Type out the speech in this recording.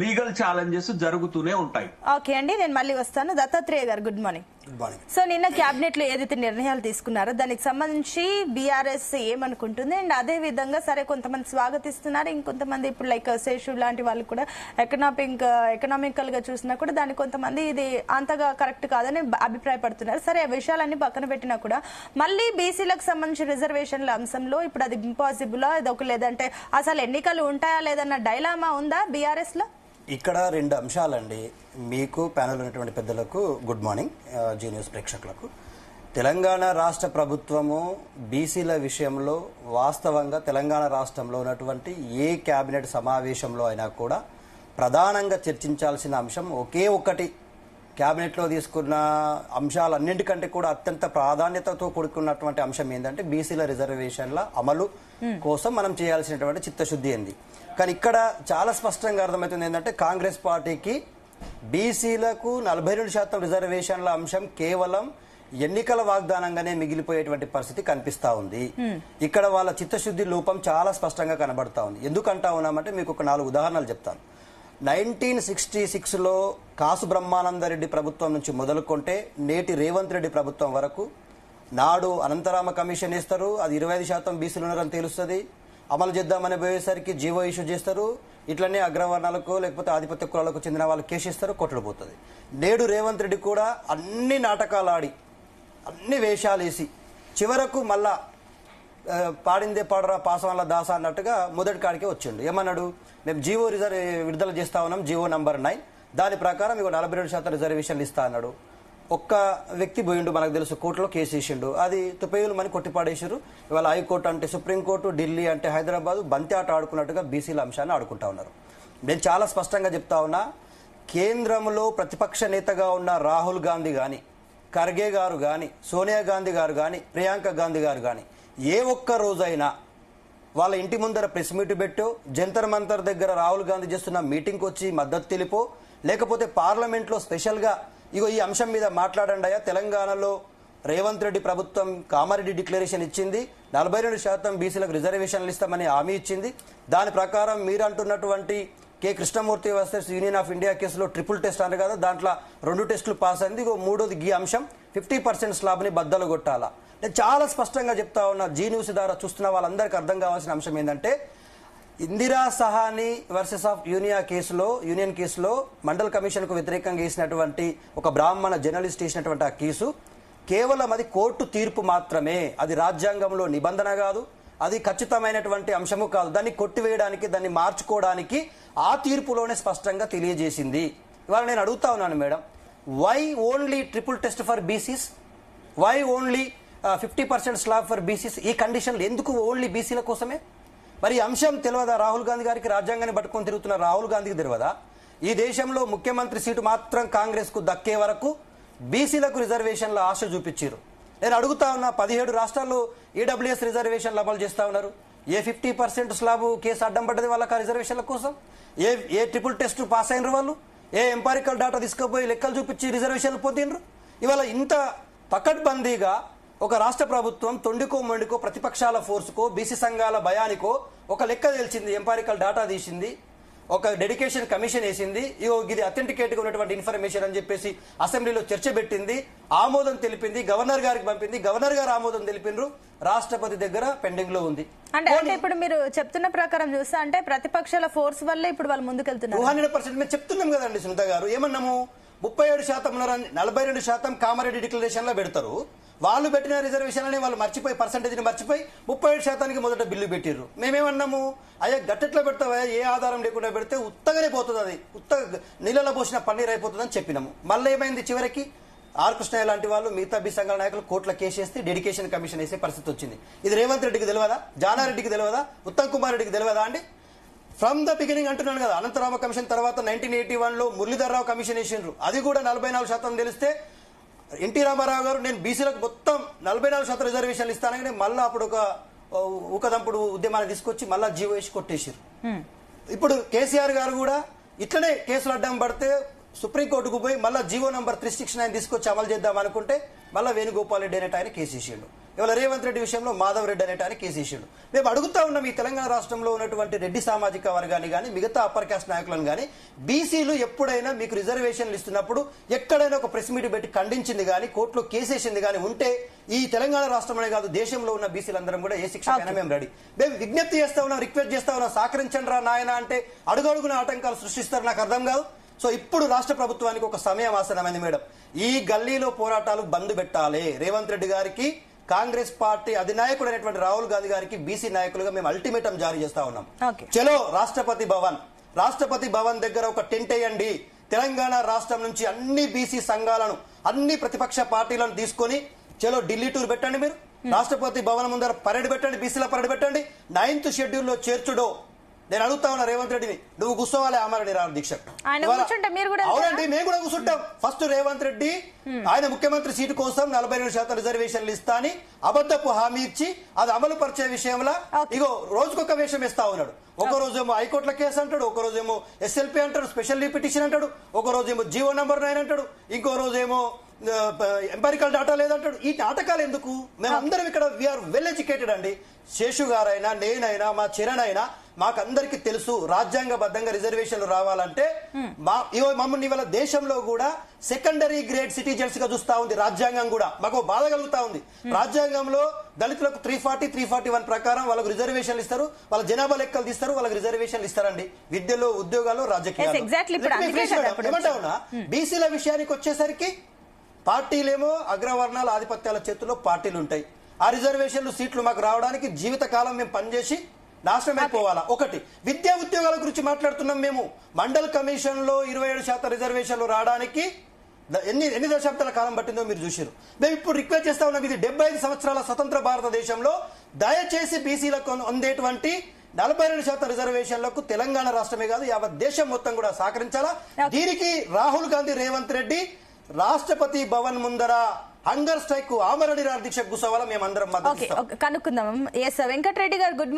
Legal challenges జరుగుతూనే ఉంటాయి. Okay అండి, నేను మళ్ళీ వస్తాను. దత్తాత్రేయ గారు గుడ్ మార్నింగ్. సో నిన్న క్యాబినెట్ లో ఏదైతే నిర్ణయాలు తీసుకున్నారో దానికి సంబంధించి బీఆర్ఎస్ ఏమనుకుంటుంది, అండ్ అదే విధంగా సరే కొంతమంది స్వాగతిస్తున్నారు, ఇంకొంతమంది ఇప్పుడు లైక్ శేషు లాంటి వాళ్ళు కూడా ఎకనామికల్ గా చూసినా కూడా దాన్ని కొంతమంది ఇది అంతగా కరెక్ట్ కాదని అభిప్రాయపడుతున్నారు. సరే ఆ విషయాలన్నీ పక్కన పెట్టినా కూడా మళ్ళీ బీసీలకు సంబంధించి రిజర్వేషన్ల అంశంలో ఇప్పుడు అది ఇంపాసిబులా ఇదొక, లేదంటే అసలు ఎన్నికలు ఉంటాయా లేదన్న డైలామా ఉందా బీఆర్ఎస్ లో? ఇక్కడ రెండు అంశాలండి. మీకు ప్యానెల్ ఉన్నటువంటి పెద్దలకు గుడ్ మార్నింగ్, జీ న్యూస్ ప్రేక్షకులకు. తెలంగాణ రాష్ట్ర ప్రభుత్వము బీసీల విషయంలో వాస్తవంగా తెలంగాణ రాష్ట్రంలో ఉన్నటువంటి ఏ కేబినెట్ సమావేశంలో అయినా కూడా ప్రధానంగా చర్చించాల్సిన అంశం ఒకే ఒక్కటి. కేబినెట్లో తీసుకున్న అంశాలన్నింటికంటే కూడా అత్యంత ప్రాధాన్యతతో కూడుకున్నటువంటి అంశం ఏంటంటే బీసీల రిజర్వేషన్ల అమలు కోసం మనం చేయాల్సినటువంటి చిత్తశుద్ధి ఏంది. కానీ ఇక్కడ చాలా స్పష్టంగా అర్థమవుతుంది ఏంటంటే కాంగ్రెస్ పార్టీకి బీసీలకు 42% రిజర్వేషన్ల అంశం కేవలం ఎన్నికల వాగ్దానంగానే మిగిలిపోయేటువంటి పరిస్థితి కనిపిస్తా ఉంది. ఇక్కడ వాళ్ళ చిత్తశుద్ధి లోపం చాలా స్పష్టంగా కనబడతా ఉంది. ఎందుకంటా ఉన్నామంటే మీకు ఒక 4 ఉదాహరణలు చెప్తాను. 1966లో కాసు బ్రహ్మానందరెడ్డి ప్రభుత్వం నుంచి మొదలుకొంటే నేటి రేవంత్ రెడ్డి ప్రభుత్వం వరకు నాడు అనంతరామ కమిషన్ ఇస్తారు, అది 25% బీసీలు ఉన్నారని తెలుస్తుంది, అమలు చేద్దామని పోయేసరికి జీవో ఇష్యూ చేస్తారు, ఇట్లనే అగ్రవర్ణాలకు లేకపోతే ఆధిపత్య కులాలకు చెందిన వాళ్ళు కేసు ఇస్తారు, కొట్టుకుపోతుంది. నేడు రేవంత్ రెడ్డి కూడా అన్ని నాటకాలు ఆడి అన్ని వేషాలు వేసి చివరకు మళ్ళా పాడిందే పాడరా పాసవాన్ల దాస అన్నట్టుగా మొదటి కాడికే వచ్చిండు. ఏమన్నాడు, మేము జీవో విడుదల చేస్తా ఉన్నాం, జీవో నంబర్ 9, దాని ప్రకారం ఇక 42% రిజర్వేషన్లు ఇస్తా అన్నాడు. ఒక్క వ్యక్తి పోయిండు, మనకు తెలుసు, కోర్టులో కేసు వేసిండు, అది తుపేయులు మని కొట్టిపాడేసారు. ఇవాళ హైకోర్టు అంటే సుప్రీంకోర్టు, ఢిల్లీ అంటే హైదరాబాద్ బంతి ఆట ఆడుకున్నట్టుగా బీసీల అంశాన్ని ఆడుకుంటా ఉన్నారు. నేను చాలా స్పష్టంగా చెప్తా ఉన్నా, కేంద్రంలో ప్రతిపక్ష నేతగా ఉన్న రాహుల్ గాంధీ కానీ, ఖర్గే గారు కానీ, సోనియా గాంధీ గారు కానీ, ప్రియాంక గాంధీ గారు కానీ ఏ ఒక్క రోజైనా వాళ్ళ ఇంటి ముందర ప్రెస్ మీట్ పెట్టో, జంతర్ మంతర్ దగ్గర రాహుల్ గాంధీ చేస్తున్న మీటింగ్కి వచ్చి మద్దతు తెలిపో, లేకపోతే పార్లమెంట్లో స్పెషల్గా ఇగో ఈ అంశం మీద మాట్లాడండి అయ్యా, తెలంగాణలో రేవంత్ రెడ్డి ప్రభుత్వం కామారెడ్డి డిక్లరేషన్ ఇచ్చింది, 42% బీసీలకు రిజర్వేషన్లు ఇస్తామని హామీ ఇచ్చింది, దాని ప్రకారం మీరు అంటున్నటువంటి K Krishnamurthy versus union of India కేసులో ట్రిపుల్ టెస్ట్ అన్నారు కదా, దాంట్లో 2 టెస్టులు పాస్ అయింది, ఇగో మూడోది ఈ అంశం 50% స్లాబ్ని బద్దలు కొట్టాలా. నేను చాలా స్పష్టంగా చెప్తా ఉన్నా, జీ న్యూస్ ద్వారా చూస్తున్న వాళ్ళందరికీ అర్థం కావాల్సిన అంశం ఏంటంటే Indira Sawhney versus of union కేసులో మండల్ కమిషన్ కు వ్యతిరేకంగా వేసినటువంటి ఒక బ్రాహ్మణ జర్నలిస్ట్ వేసినటువంటి ఆ కేసు కేవలం అది కోర్టు తీర్పు మాత్రమే, అది రాజ్యాంగంలో నిబంధన కాదు, అది ఖచ్చితమైనటువంటి అంశము కాదు. దాన్ని కొట్టివేయడానికి, దాన్ని మార్చుకోవడానికి ఆ తీర్పులోనే స్పష్టంగా తెలియజేసింది. ఇవాళ నేను అడుగుతా ఉన్నాను madam, why only triple test for BCs, why only 50% slab for BCs? ఈ కండిషన్లు ఎందుకు ఓన్లీ బీసీల కోసమే? మరి ఈ అంశం తెలియదా రాహుల్ గాంధీ గారికి? రాజ్యాంగాన్ని పట్టుకొని తిరుగుతున్న రాహుల్ గాంధీకి తెలియదా? ఈ దేశంలో ముఖ్యమంత్రి సీటు మాత్రం కాంగ్రెస్ కు దక్కే వరకు బీసీలకు రిజర్వేషన్ల ఆశ చూపించారు. నేను అడుగుతా ఉన్నా, 17 రాష్ట్రాల్లో ఈడబ్ల్యూఎస్ రిజర్వేషన్లు అమలు చేస్తా ఉన్నారు. ఏ 50% స్లాబ్ కేసు అడ్డం పడ్డది వాళ్ళకి ఆ రిజర్వేషన్ల కోసం? ఏ ట్రిపుల్ టెస్ట్ పాస్ అయినరు వాళ్ళు? ఏ ఎంపారికల్ డాటా తీసుకుపోయి లెక్కలు చూపించి రిజర్వేషన్లు పొందినరు? ఇవాళ ఇంత పకడ్బందీగా ఒక రాష్ట్ర ప్రభుత్వం తొండికో మొండికో ప్రతిపక్షాల ఫోర్సుకో బీసీ సంఘాల భయానికో ఒక లెక్క తెలిసింది, ఎంపారికల్ డాటా తీసింది, ఒక డెడికేషన్ కమిషన్ వేసింది, ఇది అథెంటికేట్ గా ఉన్నటువంటి ఇన్ఫర్మేషన్ అని చెప్పేసి అసెంబ్లీలో చర్చ పెట్టింది, ఆమోదం తెలిపింది, గవర్నర్ గారికి పంపింది, గవర్నర్ గారు ఆమోదం తెలిపినరు, రాష్ట్రపతి దగ్గర పెండింగ్ లో ఉంది. అంటే ఇప్పుడు మీరు చెప్తున్న ప్రకారం చూస్తే అంటే ప్రతిపక్షాల ఫోర్స్ వల్ల ఇప్పుడు వాళ్ళు ముందుకెళ్తున్నారు. 200% మేము చెప్తున్నాం కదండి సునీత గారు. ఏమన్నాము, 37% 42% కామారెడ్డి డిక్లరేషన్ లో పెడతారు, వాళ్ళు పెట్టిన రిజర్వేషన్ అని వాళ్ళు మర్చిపోయి పర్సంటేజ్ని మర్చిపోయి 37% మొదట బిల్లు పెట్టిర్రు. మేమేమన్నాము, అయ్యా గట్టెట్లో పెడతావా, ఏ ఆధారం లేకుండా పెడితే ఉత్తగానే పోతుంది, అది నీళ్ళలో పోసిన పన్నీర్ అయిపోతుందని చెప్పినాము. మళ్ళీ ఏమైంది, చివరికి ఆర్ కృష్ణయ్య లాంటి వాళ్ళు మిగతా బీ సంఘాల నాయకులు కోర్టుల కేసు వేస్తే డెడికేషన్ కమిషన్ వేసే పరిస్థితి వచ్చింది. ఇది రేవంత్ రెడ్డికి తెలియదా, జానారెడ్డికి తెలియదా, ఉత్తమ్ కుమార్ రెడ్డికి తెలియదా అండి? ఫ్రమ్ ద బిగినింగ్ అంటున్నాను కదా, అనంతరామ కమిషన్ తర్వాత 1981లో మురళీధర్రావు కమిషన్ వేసిండ్రు, అది కూడా 44% తెలిస్తే ఎన్టీ రామారావు గారు నేను బీసీలకు మొత్తం 44% రిజర్వేషన్లు ఇస్తానని మళ్ళీ అప్పుడు ఒక ఊకదంపుడు ఉద్యమాన్ని తీసుకొచ్చి మళ్ళా జీవో వేసి కొట్టేసారు. ఇప్పుడు కేసీఆర్ గారు కూడా ఇట్లనే కేసులు అడ్డం పడితే సుప్రీంకోర్టుకు పోయి మళ్ళా జీవో నంబర్ 369 తీసుకొచ్చి అమలు చేద్దాం అనుకుంటే మళ్ళా వేణుగోపాల్ రెడ్డి అనేట ఆయన కేసు వేసిండు. ఇవాళ రేవంత్ రెడ్డి విషయంలో మాధవ్ రెడ్డి అనేటాన్ని కేసేసాడు. మేము అడుగుతా ఉన్నాం ఈ తెలంగాణ రాష్ట్రంలో ఉన్నటువంటి రెడ్డి సామాజిక వర్గాన్ని కానీ మిగతా అప్పర్ క్యాస్ట్ నాయకులను కానీ బీసీలు ఎప్పుడైనా మీకు రిజర్వేషన్లు ఇస్తున్నప్పుడు ఎక్కడైనా ఒక ప్రెస్ మీట్ పెట్టి ఖండించింది కానీ కోర్టులో కేసేసింది కానీ ఉంటే ఈ తెలంగాణ రాష్ట్రంలోనే కాదు దేశంలో ఉన్న బీసీలందరం కూడా ఏ శిక్షకైనా మేము రెడీ. మేము విజ్ఞప్తి చేస్తా ఉన్నాం, రిక్వెస్ట్ చేస్తా ఉన్నాం, సహకరించండి రా నాయన అంటే అడుగడుగున ఆటంకాలు సృష్టిస్తారు. నాకు అర్థం కాదు. సో ఇప్పుడు రాష్ట్ర ప్రభుత్వానికి ఒక సమయం ఆసనమైంది మేడం. ఈ గల్లీలో పోరాటాలు బంద్ పెట్టాలి. రేవంత్ రెడ్డి గారికి కాంగ్రెస్ పార్టీ అధినాయకుడు అయినటువంటి రాహుల్ గాంధీ గారికి బీసీ నాయకులుగా మేము అల్టిమేటం జారీ చేస్తా ఉన్నాం. చలో రాష్ట్రపతి భవన్ దగ్గర ఒక టెంట్ వేయండి. తెలంగాణ రాష్ట్రం నుంచి అన్ని బీసీ సంఘాలను అన్ని ప్రతిపక్ష పార్టీలను తీసుకొని చలో ఢిల్లీ టూర్ పెట్టండి. మీరు రాష్ట్రపతి భవన్ ముందర పరేడ్ పెట్టండి, బీసీల పరేడ్ పెట్టండి. 9th షెడ్యూల్లో చేర్చుడో నేను అడుగుతా ఉన్నా రేవంత్ రెడ్డిని, నువ్వు కూర్చోవాలి ఆమరణ నిరాహార దీక్ష. అవునండి, మేము కూడా కూర్చుంటాం. ఫస్ట్ రేవంత్ రెడ్డి ఆయన ముఖ్యమంత్రి సీటు కోసం 42% రిజర్వేషన్లు ఇస్తా అని అబద్ధపు హామీ ఇచ్చి అది అమలు పరిచే విషయంలో ఇగో రోజుకొక వేషం ఇస్తా ఉన్నాడు. ఒక రోజేమో హైకోర్టుల కేసు అంటాడు, ఒక రోజేమో SLP అంటాడు, స్పెషల్ లీవ్ పిటిషన్ అంటాడు, ఒక రోజేమో జీవో నంబర్ 9 అంటాడు, ఇంకో రోజేమో ఎంపారికల్ డాటా లేదంటాడు. ఈ నాటకాలు ఎందుకు? మేమందరం ఇక్కడ వీఆర్ వెల్ ఎడ్యుకేటెడ్ అండి. శేషు గారైనా నేనైనా మా చరణ్ అయినా మాకందరికి తెలుసు రాజ్యాంగబద్ధంగా రిజర్వేషన్లు రావాలంటే మమ్మల్ని ఇవాళ దేశంలో కూడా సెకండరీ గ్రేడ్ సిటిజన్స్ గా చూస్తా ఉంది రాజ్యాంగం. కూడా మాకు బాధ కలుగుతా ఉంది. రాజ్యాంగంలో దళితులకు 340, 341 ప్రకారం వాళ్ళకు రిజర్వేషన్లు ఇస్తారు, వాళ్ళ జనాభా లెక్కలు తీస్తారు, వాళ్ళకి రిజర్వేషన్లు ఇస్తారండి. విద్యలో, ఉద్యోగాల్లో, రాజకీయాలు. ఏమంటా ఉన్నా బీసీల విషయానికి వచ్చేసరికి పార్టీలేమో అగ్రవర్ణాల ఆధిపత్యాల చేతుల్లో పార్టీలు ఉంటాయి. ఆ రిజర్వేషన్లు సీట్లు మాకు రావడానికి జీవితకాలం మేము పనిచేసి నాశనం అయిపోవాలా? ఒకటి. విద్యా ఉద్యోగాల గురించి మాట్లాడుతున్నాం మేము. మండల్ కమిషన్ లో 27% రిజర్వేషన్లు రావడానికి ఎన్ని దశాబ్దాల కాలం పట్టిందో మీరు చూసారు. మేము ఇప్పుడు రిక్వెస్ట్ చేస్తా ఉన్నాం, ఇది 75 సంవత్సరాల స్వతంత్ర భారతదేశంలో దయచేసి బీసీలకు అందేటువంటి 42% రిజర్వేషన్లకు తెలంగాణ రాష్ట్రమే కాదు యావత్ దేశం మొత్తం కూడా సహకరించాలా. దీనికి రాహుల్ గాంధీ, రేవంత్ రెడ్డి రాష్ట్రపతి భవన్ ముందర హంగర్ స్ట్రైక్, ఆమరణ నిరాహార దీక్ష కూర్చోవాలా. మేమందరం మద్దతు కనుక్కుందాం. వెంకటరెడ్డి గారు గుడ్